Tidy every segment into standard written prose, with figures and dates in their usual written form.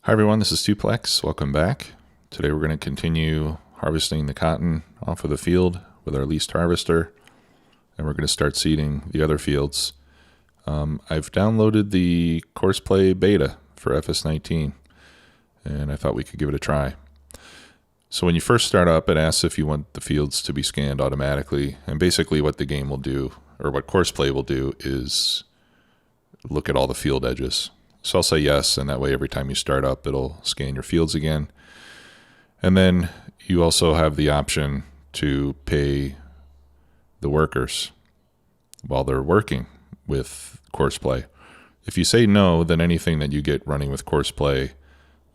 Hi everyone, this is Tuplex. Welcome back. Today we're going to continue harvesting the cotton off of the field with our leased harvester, and we're going to start seeding the other fields. I've downloaded the Courseplay beta for FS19, and I thought we could give it a try. So when you first start up, it asks if you want the fields to be scanned automatically, and basically what the game will do, or what Courseplay will do, is look at all the field edges. So I'll say yes, and that way every time you start up, it'll scan your fields again. And then you also have the option to pay the workers while they're working with Courseplay. If you say no, then anything that you get running with Courseplay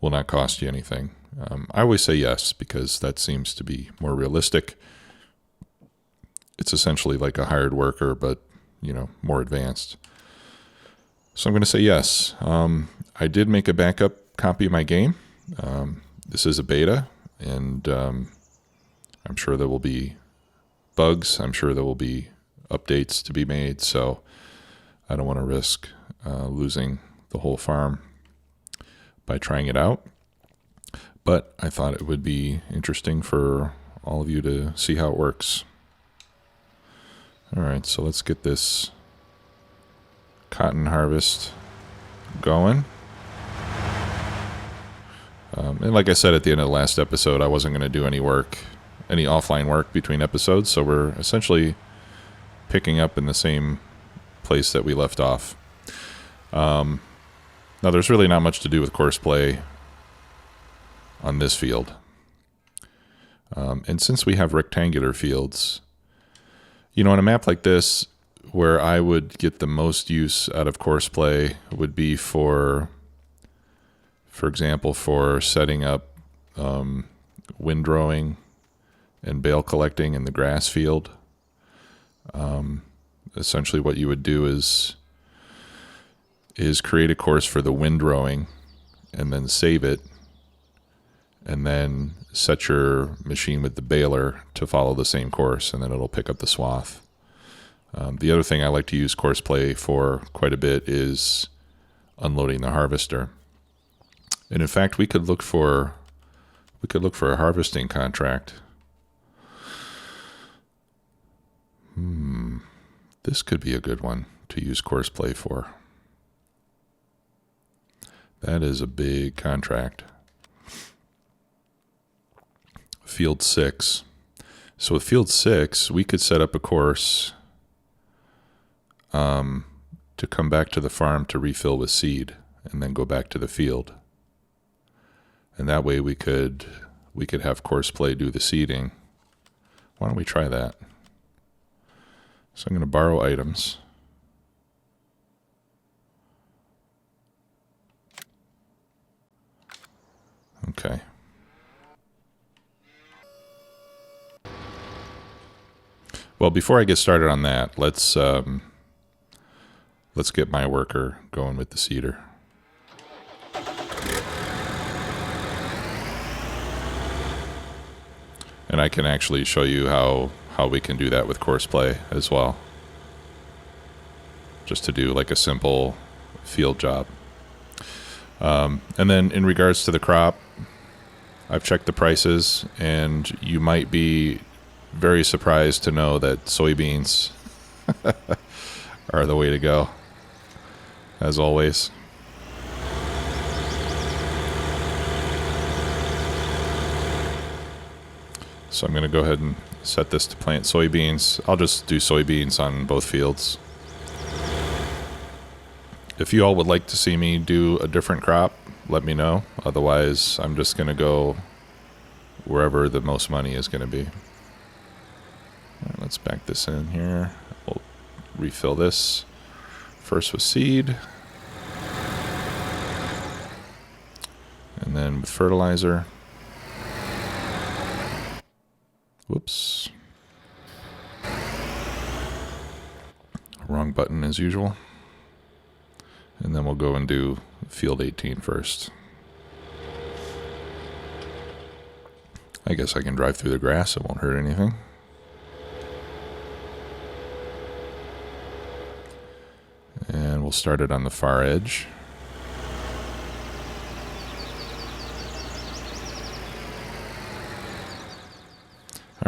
will not cost you anything. I always say yes because that seems to be more realistic. It's essentially like a hired worker, but more advanced. So I'm going to say yes. I did make a backup copy of my game. This is a beta, and I'm sure there will be bugs. I'm sure there will be updates to be made, so I don't want to risk losing the whole farm by trying it out. But I thought it would be interesting for all of you to see how it works. All right, so let's get this cotton harvest going. And like I said at the end of the last episode, I wasn't going to do any offline work between episodes, so we're essentially picking up in the same place that we left off. Now there's really not much to do with Courseplay on this field. And since we have rectangular fields, on a map like this, where I would get the most use out of Courseplay would be for example, for setting up windrowing and bale collecting in the grass field. Essentially what you would do is create a course for the windrowing and then save it, and then set your machine with the baler to follow the same course, and then it'll pick up the swath. The other thing I like to use Courseplay for quite a bit is unloading the harvester. And in fact, we could look for a harvesting contract. This could be a good one to use Courseplay for. That is a big contract. Field 6. So with Field 6, we could set up a course to come back to the farm to refill with seed and then go back to the field. And that way we could have Courseplay do the seeding. Why don't we try that? So I'm going to borrow items. Okay. Well, before I get started on that, let's get my worker going with the seeder. And I can actually show you how we can do that with Courseplay as well. Just to do like a simple field job. And then in regards to the crop, I've checked the prices, and you might be very surprised to know that soybeans are the way to go, as always. So I'm going to go ahead and set this to plant soybeans. I'll just do soybeans on both fields. If you all would like to see me do a different crop, let me know. Otherwise, I'm just going to go wherever the most money is going to be. All right, let's back this in here. We'll refill this first with seed, and then with fertilizer. Whoops. Wrong button as usual. And then we'll go and do field 18 first. I guess I can drive through the grass. It won't hurt anything. And we'll start it on the far edge.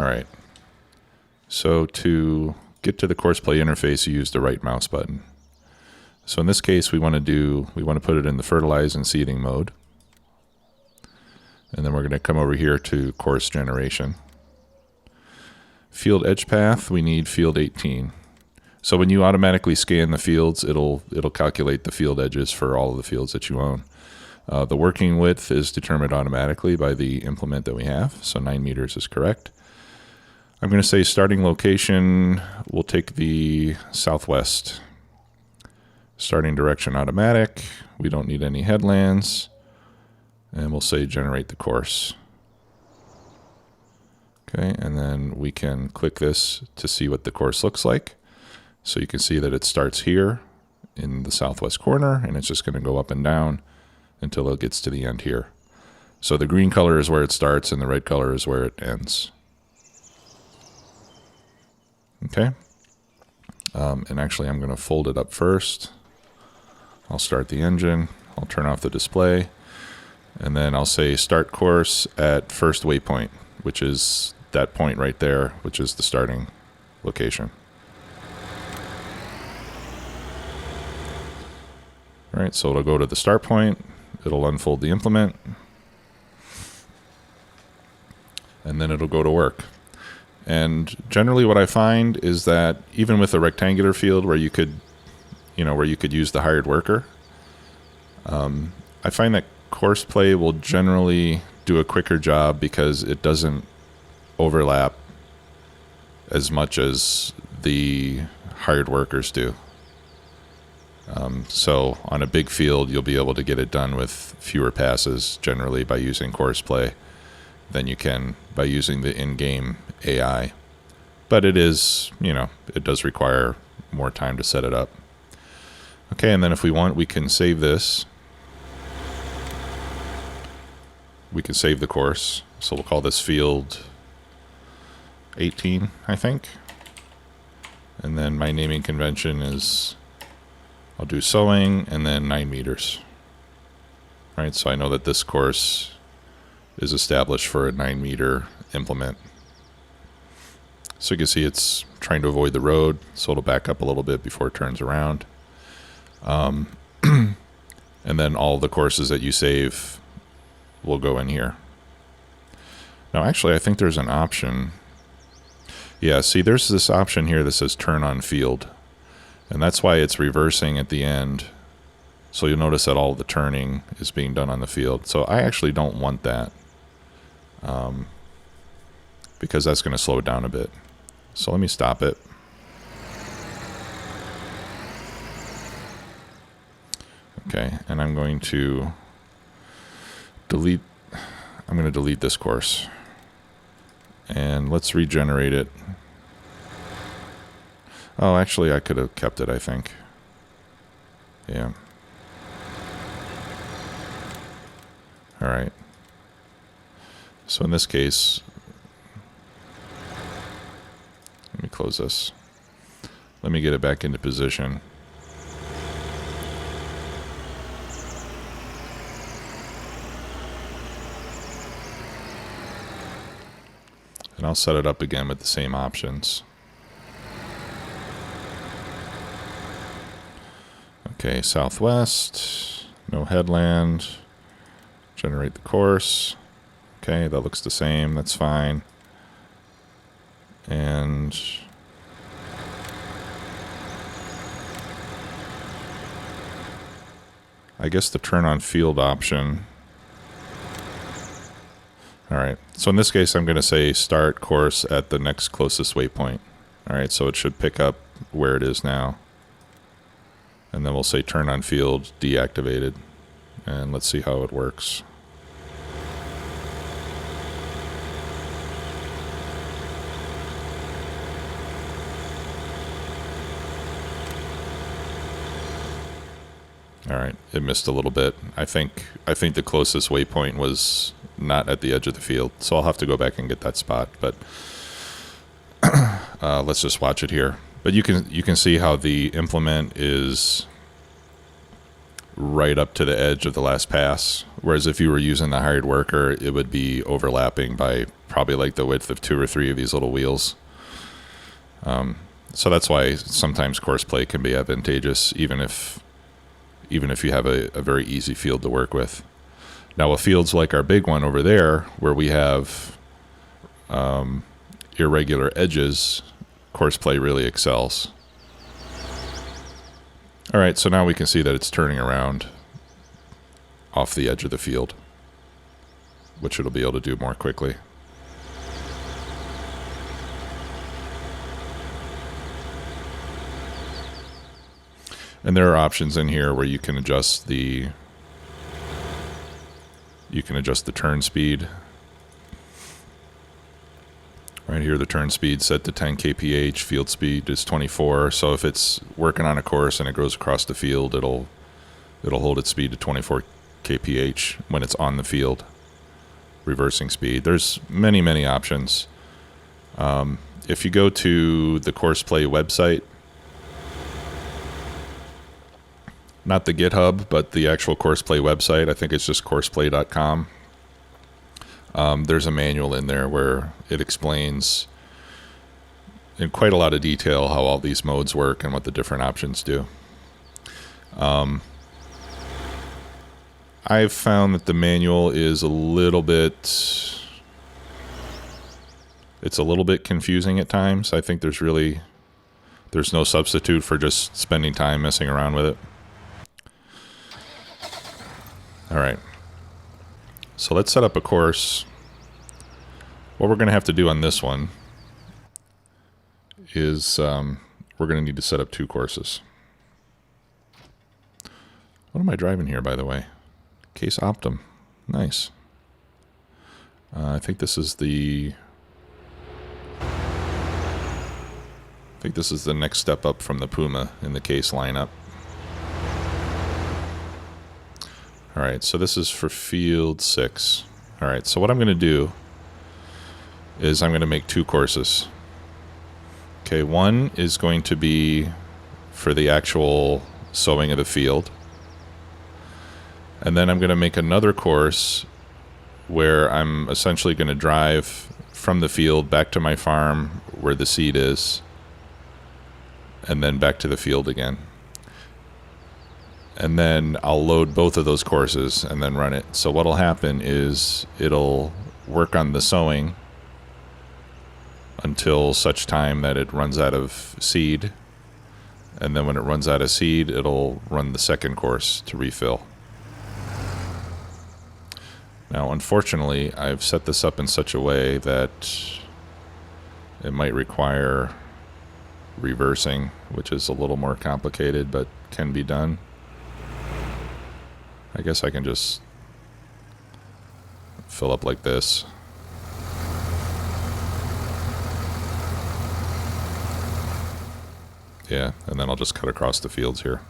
All right. So to get to the Courseplay interface, you use the right mouse button. So in this case, we want to put it in the fertilize and seeding mode. And then we're going to come over here to course generation. Field edge path, we need field 18. So when you automatically scan the fields, it'll calculate the field edges for all of the fields that you own. The working width is determined automatically by the implement that we have, so 9 meters is correct. I'm going to say starting location, we'll take the southwest. Starting direction automatic, we don't need any headlands, and we'll say generate the course. Okay, and then we can click this to see what the course looks like. So you can see that it starts here in the southwest corner, and it's just going to go up and down until it gets to the end here. So the green color is where it starts, and the red color is where it ends. Okay, and actually I'm going to fold it up first. I'll start the engine, I'll turn off the display, and then I'll say start course at first waypoint, which is that point right there, which is the starting location. All right, so it'll go to the start point, it'll unfold the implement, and then it'll go to work. And generally what I find is that even with a rectangular field where you could use the hired worker, I find that Courseplay will generally do a quicker job because it doesn't overlap as much as the hired workers do. So on a big field, you'll be able to get it done with fewer passes generally by using Courseplay than you can by using the in-game AI. But it is, it does require more time to set it up. Okay, and then if we want, we can save this. We can save the course. So we'll call this field 18, I think. And then my naming convention is, I'll do sowing and then 9 meters. All right, so I know that this course is established for a 9 meter implement. So you can see it's trying to avoid the road, so it'll back up a little bit before it turns around. And then all the courses that you save will go in here. Now actually I think there's an option. Yeah, see there's this option here that says turn on field. And that's why it's reversing at the end. So you'll notice that all the turning is being done on the field. So I actually don't want that. Because that's going to slow it down a bit. So let me stop it. Okay, and I'm going to delete this course. And let's regenerate it. Oh, actually I could have kept it, I think. Yeah. All right. So in this case, let me close this. Let me get it back into position. And I'll set it up again with the same options. Okay, southwest, no headland, generate the course. Okay, that looks the same, that's fine. And I guess the turn on field option. All right, so in this case, I'm going to say start course at the next closest waypoint. All right, so it should pick up where it is now. And then we'll say turn on field deactivated. And let's see how it works. All right, it missed a little bit. I think the closest waypoint was not at the edge of the field, so I'll have to go back and get that spot. But let's just watch it here. But you can see how the implement is right up to the edge of the last pass, whereas if you were using the hired worker, it would be overlapping by probably like the width of 2 or 3 of these little wheels. So that's why sometimes Courseplay can be advantageous, even if you have a very easy field to work with. Now, with fields like our big one over there, where we have irregular edges, Courseplay really excels. All right, so now we can see that it's turning around off the edge of the field, which it'll be able to do more quickly. And there are options in here where you can adjust the turn speed. Right here, the turn speed set to 10 kph, field speed is 24. So if it's working on a course and it goes across the field, it'll hold its speed to 24 kph when it's on the field. Reversing speed. There's many options. If you go to the Courseplay website, not the GitHub, but the actual Courseplay website, I think it's just courseplay.com. There's a manual in there where it explains in quite a lot of detail how all these modes work and what the different options do. I've found that the manual is a little bit confusing at times. I think there's no substitute for just spending time messing around with it. All right, so let's set up a course. What we're going to have to do on this one is we're going to need to set up 2 courses. What am I driving here, by the way? Case Optum. Nice. I think this is the next step up from the Puma in the Case lineup. All right, so this is for field 6. All right, so what I'm going to do is I'm going to make 2 courses. Okay, one is going to be for the actual sowing of the field. And then I'm going to make another course where I'm essentially going to drive from the field back to my farm where the seed is, and then back to the field again. And then I'll load both of those courses and then run it. So what'll happen is it'll work on the sowing until such time that it runs out of seed. And then when it runs out of seed, it'll run the second course to refill. Now, unfortunately, I've set this up in such a way that it might require reversing, which is a little more complicated, but can be done. I guess I can just fill up like this. Yeah, and then I'll just cut across the fields here.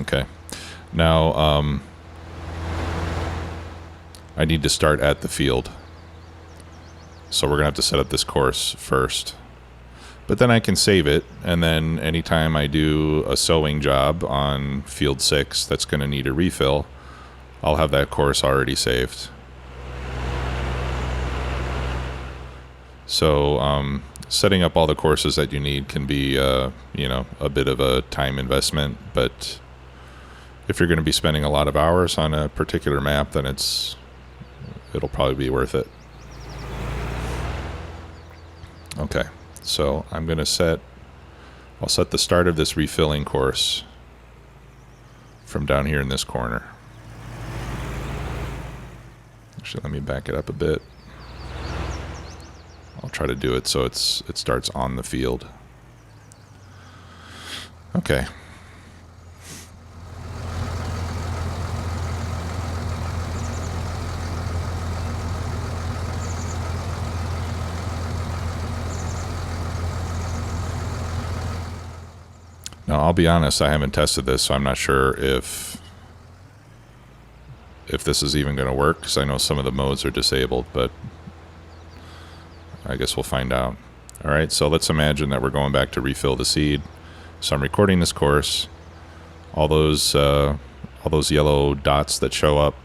Okay. Now, I need to start at the field. So we're going to have to set up this course first. But then I can save it, and then anytime I do a sowing job on field 6 that's going to need a refill, I'll have that course already saved. So setting up all the courses that you need can be a bit of a time investment, but if you're going to be spending a lot of hours on a particular map, then it'll probably be worth it. Okay, so I'm going to I'll set the start of this refilling course from down here in this corner. Actually, let me back it up a bit. I'll try to do it so it starts on the field. Okay. Now, I'll be honest, I haven't tested this, so I'm not sure if this is even going to work, because I know some of the modes are disabled, but I guess we'll find out. All right, so let's imagine that we're going back to refill the seed. So I'm recording this course. All those yellow dots that show up,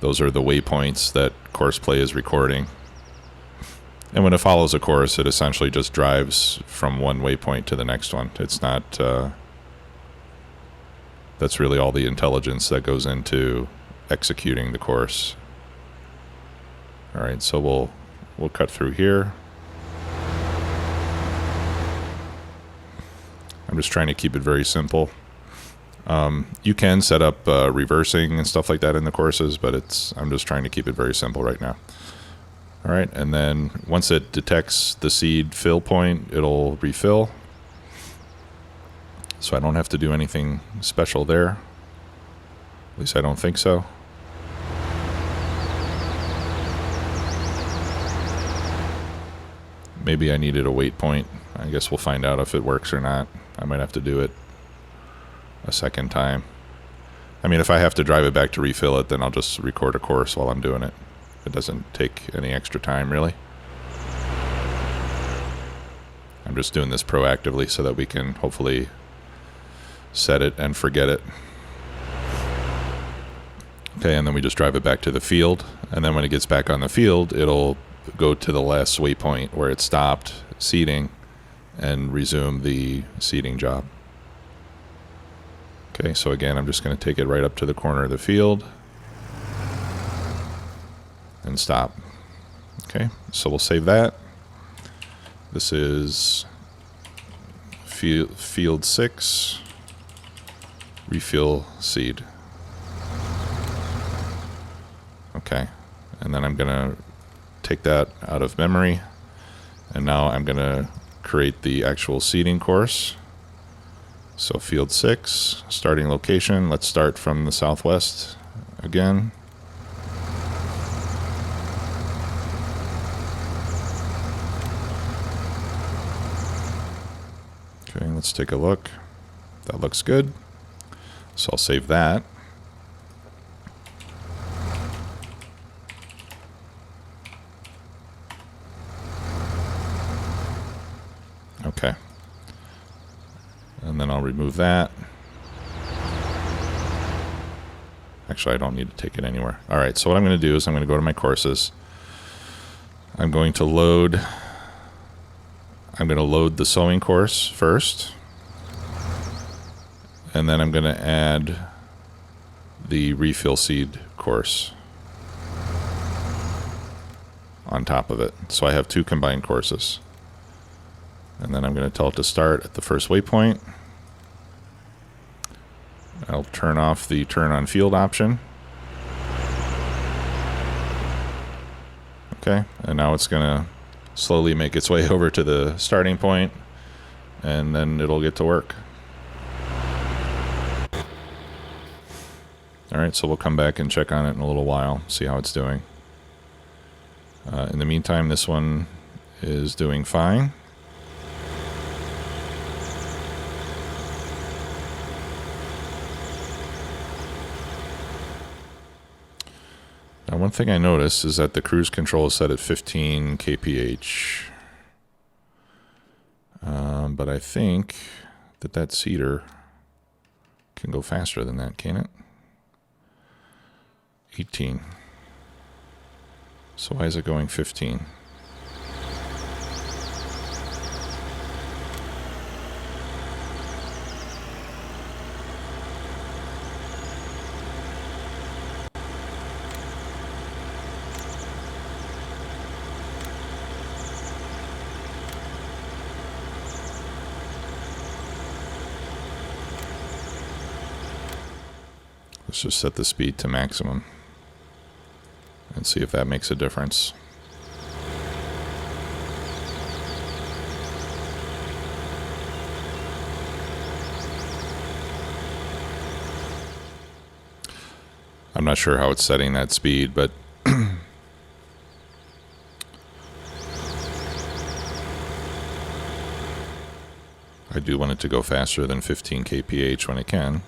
those are the waypoints that Courseplay is recording. And when it follows a course, it essentially just drives from one waypoint to the next one. It's not, that's really all the intelligence that goes into executing the course. All right, so we'll cut through here. I'm just trying to keep it very simple. You can set up reversing and stuff like that in the courses, but I'm just trying to keep it very simple right now. All right, and then once it detects the seed fill point, it'll refill. So I don't have to do anything special there. At least I don't think so. Maybe I needed a wait point. I guess we'll find out if it works or not. I might have to do it a second time. I mean, if I have to drive it back to refill it, then I'll just record a course while I'm doing it. It doesn't take any extra time, really. I'm just doing this proactively so that we can hopefully set it and forget it. Okay, and then we just drive it back to the field. And then when it gets back on the field, it'll go to the last waypoint where it stopped seeding and resume the seeding job. Okay, so again, I'm just going to take it right up to the corner of the field and stop. Okay, so we'll save that. This is field 6, refill seed. Okay, and then I'm going to take that out of memory, and now I'm going to create the actual seeding course. So field 6, starting location, let's start from the southwest again. Okay, let's take a look. That looks good. So I'll save that. Okay. And then I'll remove that. Actually, I don't need to take it anywhere. All right, so what I'm going to do is I'm going to go to my courses. I'm going to load the sowing course first. And then I'm going to add the refill seed course on top of it. So I have 2 combined courses. And then I'm going to tell it to start at the first waypoint. I'll turn off the turn on field option. Okay, and now it's going to slowly make its way over to the starting point, and then it'll get to work. All right, so we'll come back and check on it in a little while, see how it's doing. In the meantime, this one is doing fine. Now, one thing I noticed is that the cruise control is set at 15 kph. But I think that seeder can go faster than that, can it? 18. So why is it going 15? Let's just set the speed to maximum and see if that makes a difference. I'm not sure how it's setting that speed, but I do want it to go faster than 15 kph when it can.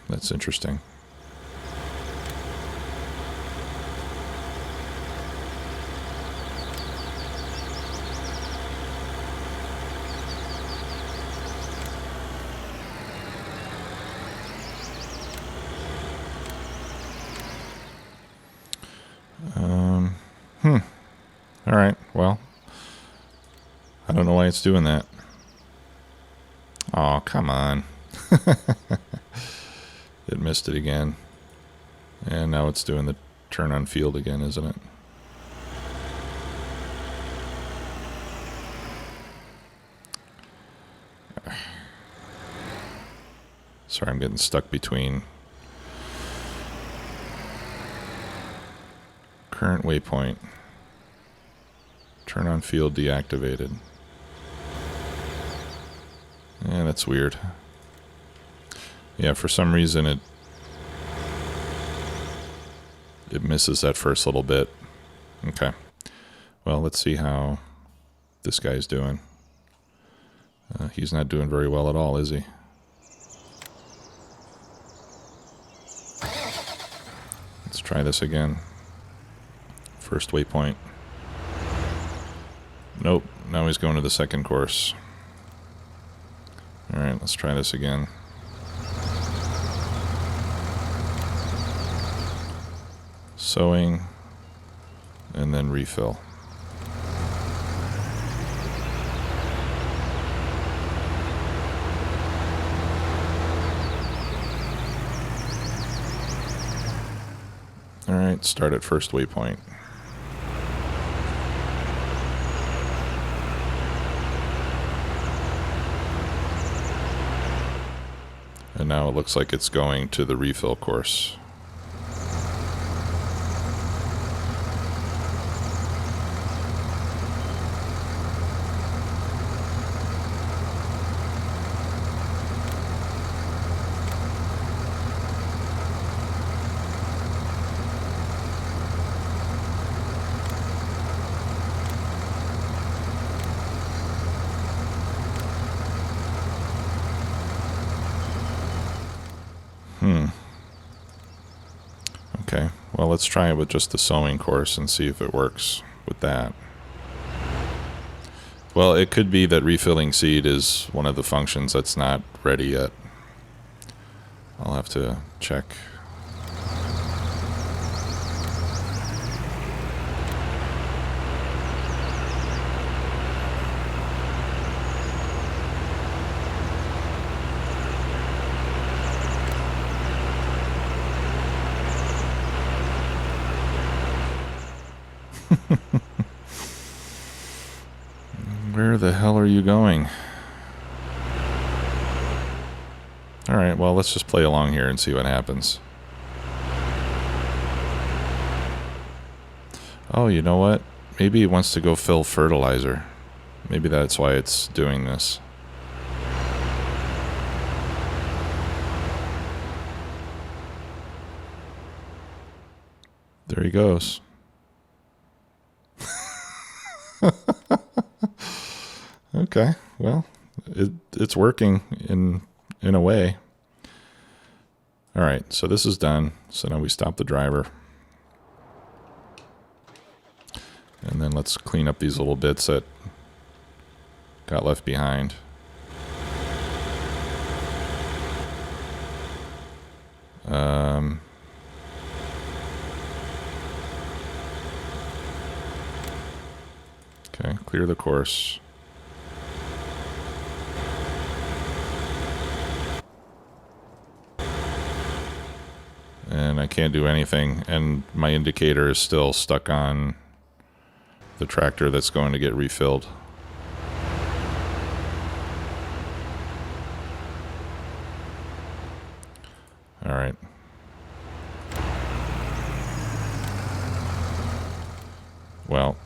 That's interesting. All right, well, I don't know why it's doing that. Oh, come on. It missed it again. And now it's doing the turn on field again, isn't it? Sorry, I'm getting stuck between current waypoint. Turn on field deactivated. Yeah, that's weird. Yeah, for some reason it misses that first little bit. Okay. Well, let's see how this guy's doing. He's not doing very well at all, is he? Let's try this again. First waypoint. Nope, now he's going to the second course. Alright, let's try this again. Sowing, and then refill. Alright, start at first waypoint. And now it looks like it's going to the refill course. Okay, well, let's try it with just the sowing course and see if it works with that. Well, it could be that refilling seed is one of the functions that's not ready yet. I'll have to check. Where the hell are you going? Alright, well, let's just play along here and see what happens. Oh, you know what? Maybe it wants to go fill fertilizer. Maybe that's why it's doing this. There he goes. Okay, well, it's working in a way. All right, so this is done. So now we stop the driver. And then let's clean up these little bits that got left behind. Okay, clear the course. And I can't do anything, and my indicator is still stuck on the tractor that's going to get refilled. All right. Well,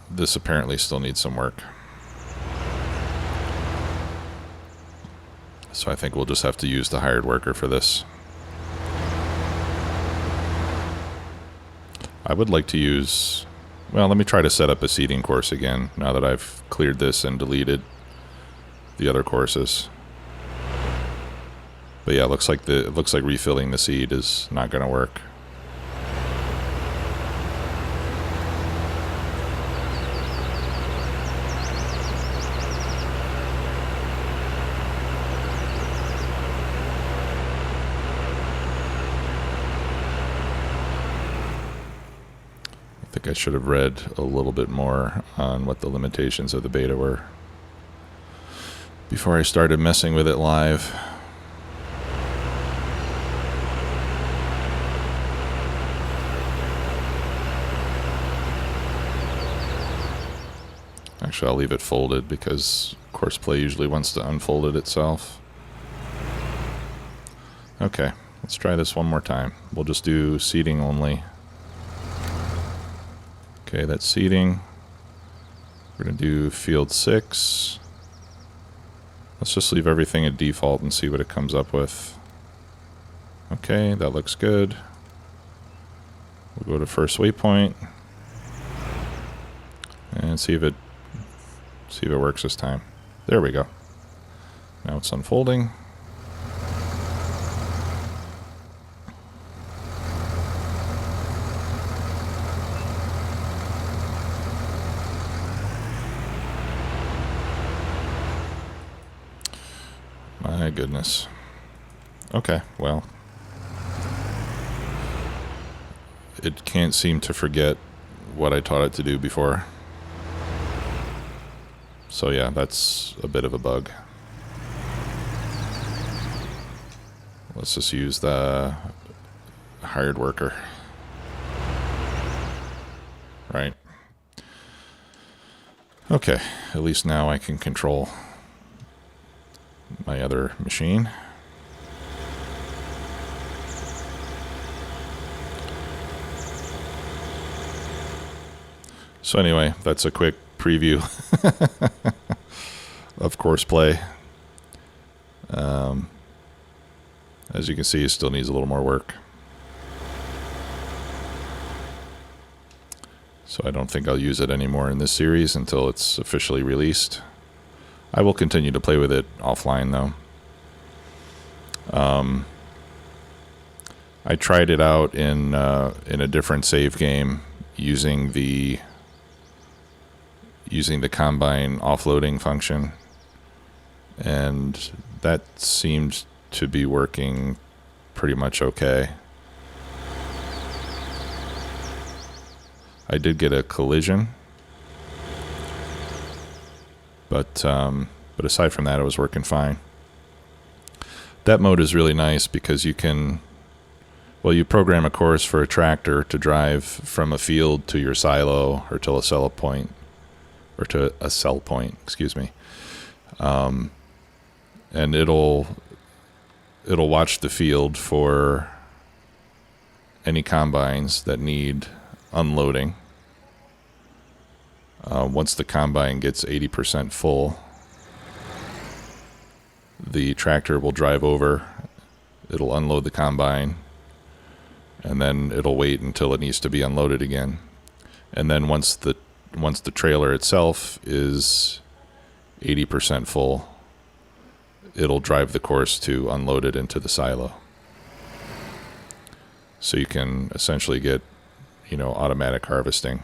this apparently still needs some work. So I think we'll just have to use the hired worker for this. I would like to use... Well, let me try to set up a seeding course again, now that I've cleared this and deleted the other courses. But yeah, it looks like refilling the seed is not going to work. I think I should have read a little bit more on what the limitations of the beta were before I started messing with it live. Actually, I'll leave it folded because Courseplay usually wants to unfold it itself. Okay, let's try this one more time. We'll just do seeding only. Okay, that's seeding. We're going to do field 6. Let's just leave everything at default and see what it comes up with. Okay, that looks good. We'll go to first waypoint and see if it works this time. There we go. Now it's unfolding. My goodness. Okay, well, it can't seem to forget what I taught it to do before. So yeah, that's a bit of a bug. Let's just use the hired worker. Right. Okay, at least now I can control my other machine. So anyway, that's a quick preview of Courseplay. As you can see, it still needs a little more work. So I don't think I'll use it anymore in this series until it's officially released. I will continue to play with it offline though. I tried it out in a different save game using the combine offloading function, and that seemed to be working pretty much okay. I did get a collision, but aside from that, it was working fine. That mode is really nice because you can, well, you program a course for a tractor to drive from a field to your silo or to a sell point, excuse me. And it'll watch the field for any combines that need unloading. Once the combine gets 80% full, the tractor will drive over, it'll unload the combine, and then it'll wait until it needs to be unloaded again. And then once the trailer itself is 80% full, it'll drive the course to unload it into the silo. So you can essentially get, automatic harvesting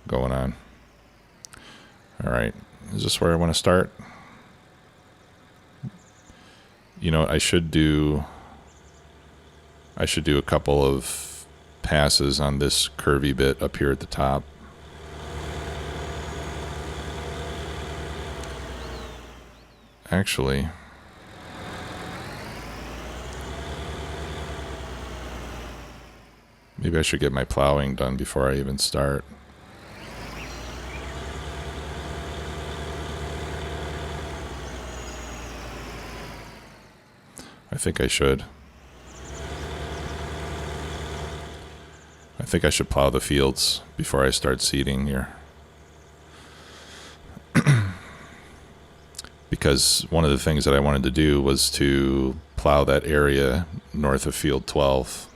going on. All right, is this where I want to start? I should do a couple of passes on this curvy bit up here at the top. Actually, maybe I should get my plowing done before I even start. I think I should. I think I should plow the fields before I start seeding here. Because one of the things that I wanted to do was to plow that area north of field 12.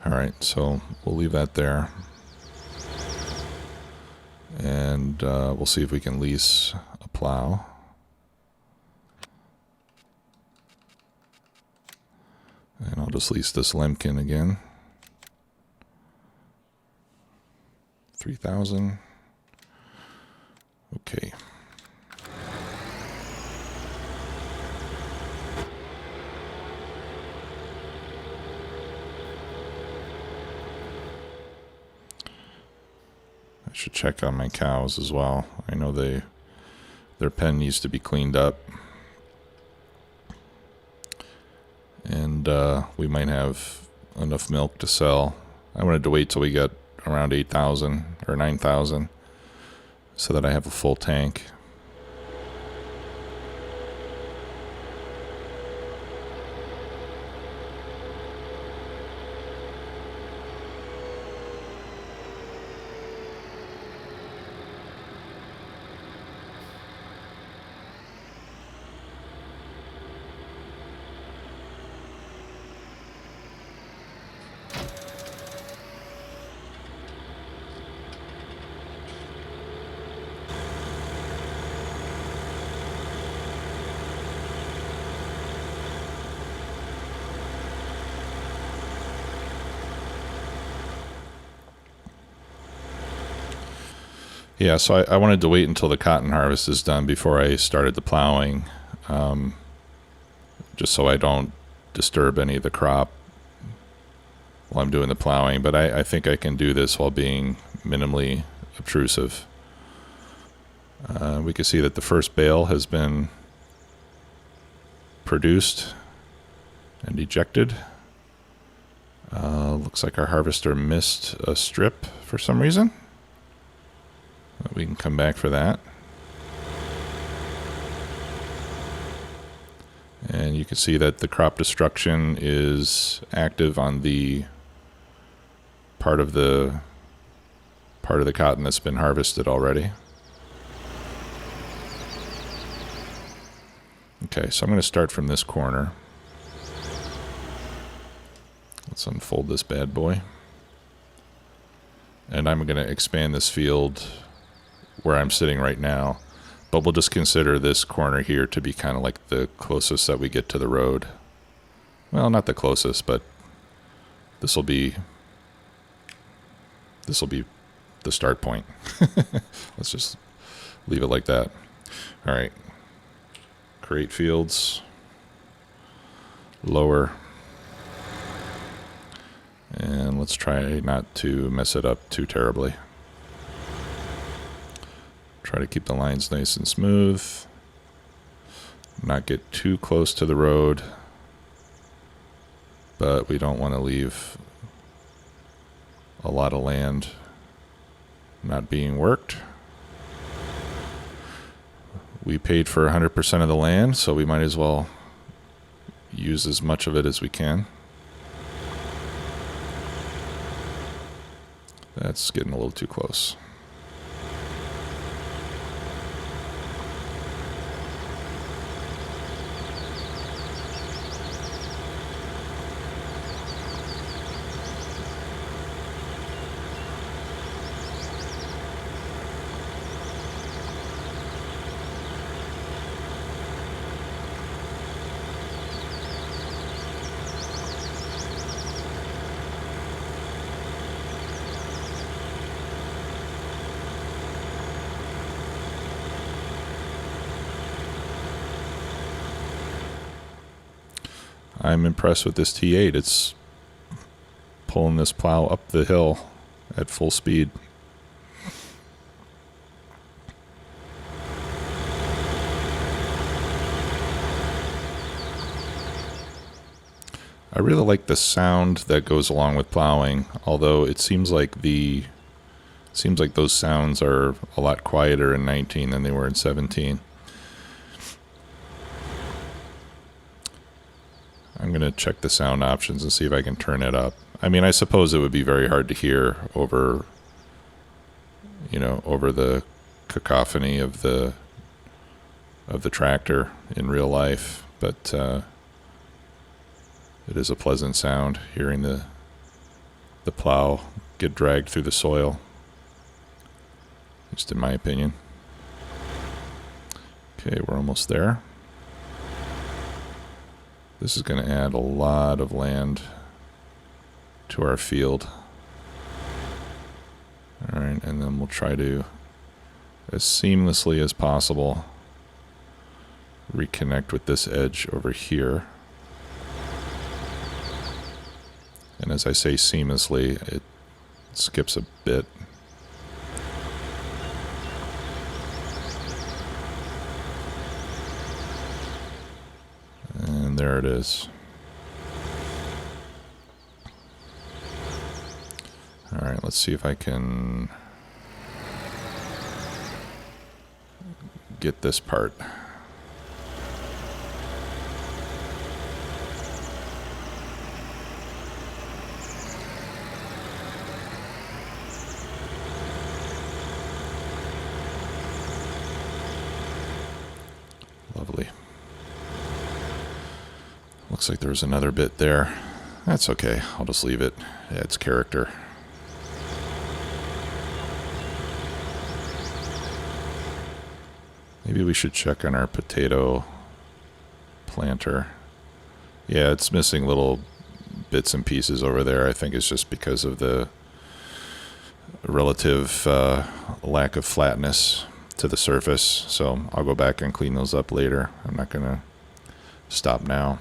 All right, so we'll leave that there. And we'll see if we can lease a plow. And I'll just lease this Lemkin again. 3,000. Okay. I should check on my cows as well. I know their pen needs to be cleaned up. And we might have enough milk to sell. I wanted to wait till we get around 8,000 or 9,000 so that I have a full tank. Yeah, so I wanted to wait until the cotton harvest is done before I started the plowing, just so I don't disturb any of the crop while I'm doing the plowing. But I think I can do this while being minimally obtrusive. We can see that the first bale has been produced and ejected. Looks like our harvester missed a strip for some reason. We can come back for that. And you can see that the crop destruction is active on the part of the cotton that's been harvested already. Okay, so I'm going to start from this corner. Let's unfold this bad boy. And I'm going to expand this field where I'm sitting right now, but we'll just consider this corner here to be kind of like the closest that we get to the road. Well, not the closest, but this will be the start point. Let's just leave it like that. All right, create fields, lower, and let's try not to mess it up too terribly. Try to keep the lines nice and smooth. Not get too close to the road, but we don't want to leave a lot of land not being worked. We paid for 100% of the land, so we might as well use as much of it as we can. That's getting a little too close. I'm impressed with this T8. It's pulling this plow up the hill at full speed. I really like the sound that goes along with plowing, although it seems like those sounds are a lot quieter in 19 than they were in 17. I'm going to check the sound options and see if I can turn it up. I mean, I suppose it would be very hard to hear over the cacophony of the tractor in real life, but it is a pleasant sound hearing the the plow get dragged through the soil, just in my opinion. Okay, we're almost there. This is going to add a lot of land to our field. Alright, and then we'll try to, as seamlessly as possible, reconnect with this edge over here. And as I say seamlessly, it skips a bit. And there it is. Alright, let's see if I can get this part. Lovely. Looks like there's another bit there. That's okay. I'll just leave it. It adds character. Maybe we should check on our potato planter. Yeah, it's missing little bits and pieces over there. I think it's just because of the relative lack of flatness to the surface. So I'll go back and clean those up later. I'm not going to stop now.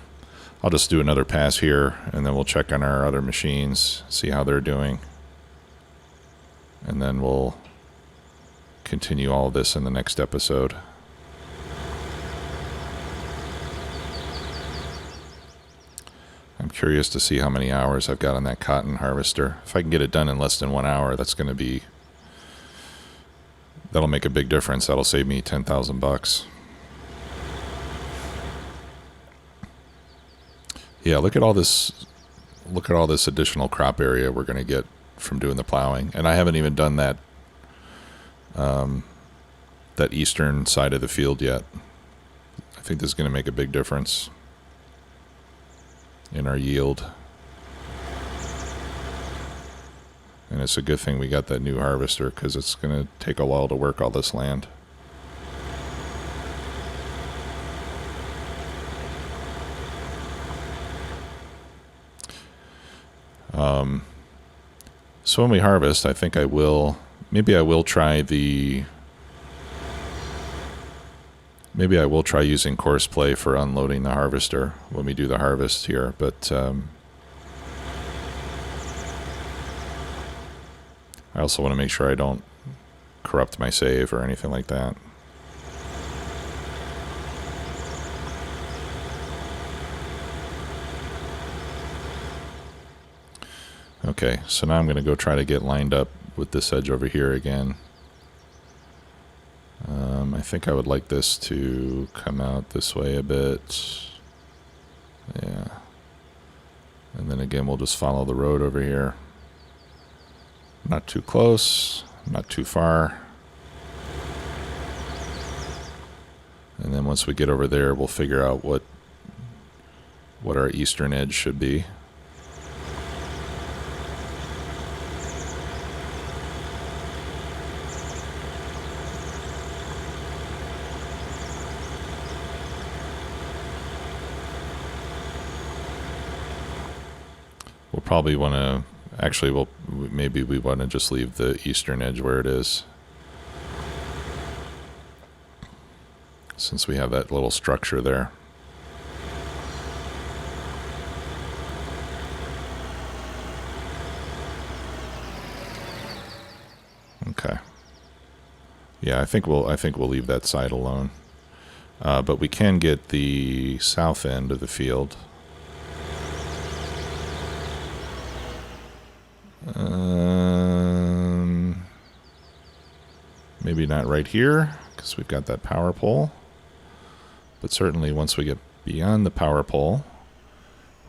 I'll just do another pass here, and then we'll check on our other machines, see how they're doing. And then we'll continue all of this in the next episode. I'm curious to see how many hours I've got on that cotton harvester. If I can get it done in less than 1 hour, that'll make a big difference. That'll save me $10,000. Yeah, look at all this additional crop area we're going to get from doing the plowing. And I haven't even done that that eastern side of the field yet. I think this is going to make a big difference in our yield. And it's a good thing we got that new harvester, because it's going to take a while to work all this land. So when we harvest, I think maybe I will try using Courseplay for unloading the harvester when we do the harvest here, but I also want to make sure I don't corrupt my save or anything like that. Okay, so now I'm going to go try to get lined up with this edge over here again. I think I would like this to come out this way a bit. Yeah. And then again, we'll just follow the road over here. Not too close, not too far. And then once we get over there, we'll figure out what our eastern edge should be. We'll probably want to, actually, maybe we want to just leave the eastern edge where it is, since we have that little structure there. Okay. Yeah, I think we'll leave that side alone. But we can get the south end of the field. Maybe not right here, because we've got that power pole. But certainly once we get beyond the power pole,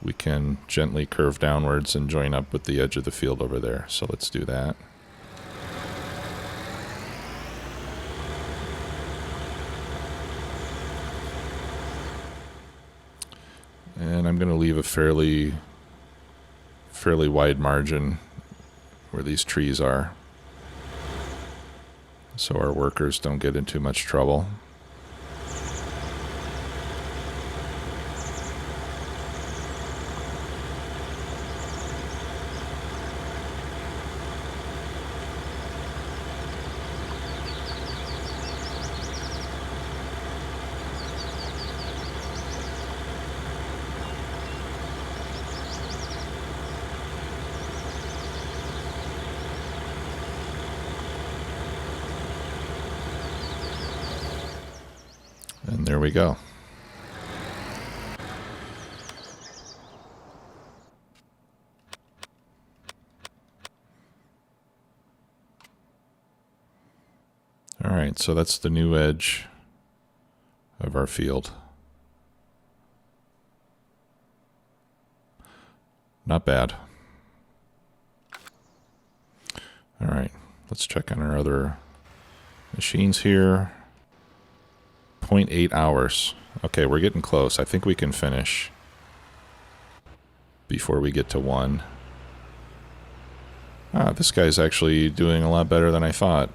we can gently curve downwards and join up with the edge of the field over there. So let's do that. And I'm going to leave a fairly wide margin where these trees are, so our workers don't get in too much trouble. And there we go. All right, so that's the new edge of our field. Not bad. All right, let's check on our other machines here. 0.8 hours. Okay, we're getting close. I think we can finish before we get to 1. This guy's actually doing a lot better than I thought.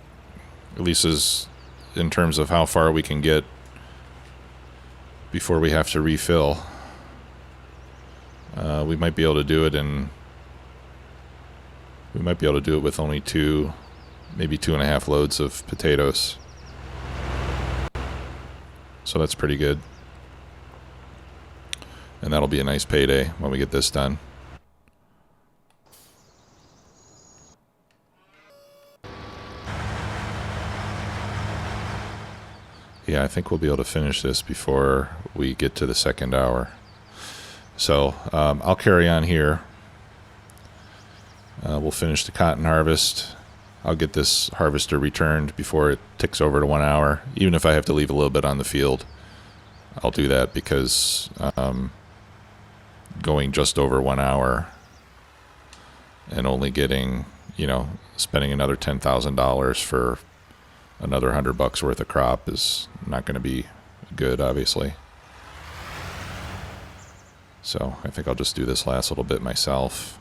At least as in terms of how far we can get before we have to refill. We might be able to do it with only 2, maybe 2.5 loads of potatoes. So that's pretty good. And that'll be a nice payday when we get this done. Yeah, I think we'll be able to finish this before we get to the second hour. So I'll carry on here. We'll finish the cotton harvest. I'll get this harvester returned before it ticks over to 1 hour. Even if I have to leave a little bit on the field, I'll do that, because going just over 1 hour and only getting, spending another $10,000 for another $100 worth of crop is not going to be good, obviously. So I think I'll just do this last little bit myself.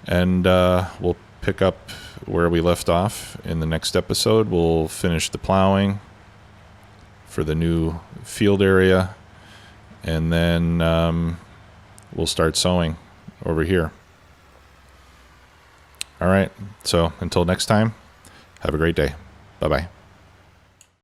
And we'll pick up where we left off in the next episode. We'll finish the plowing for the new field area, and then we'll start sowing over here. All right, so until next time, have a great day. Bye-bye.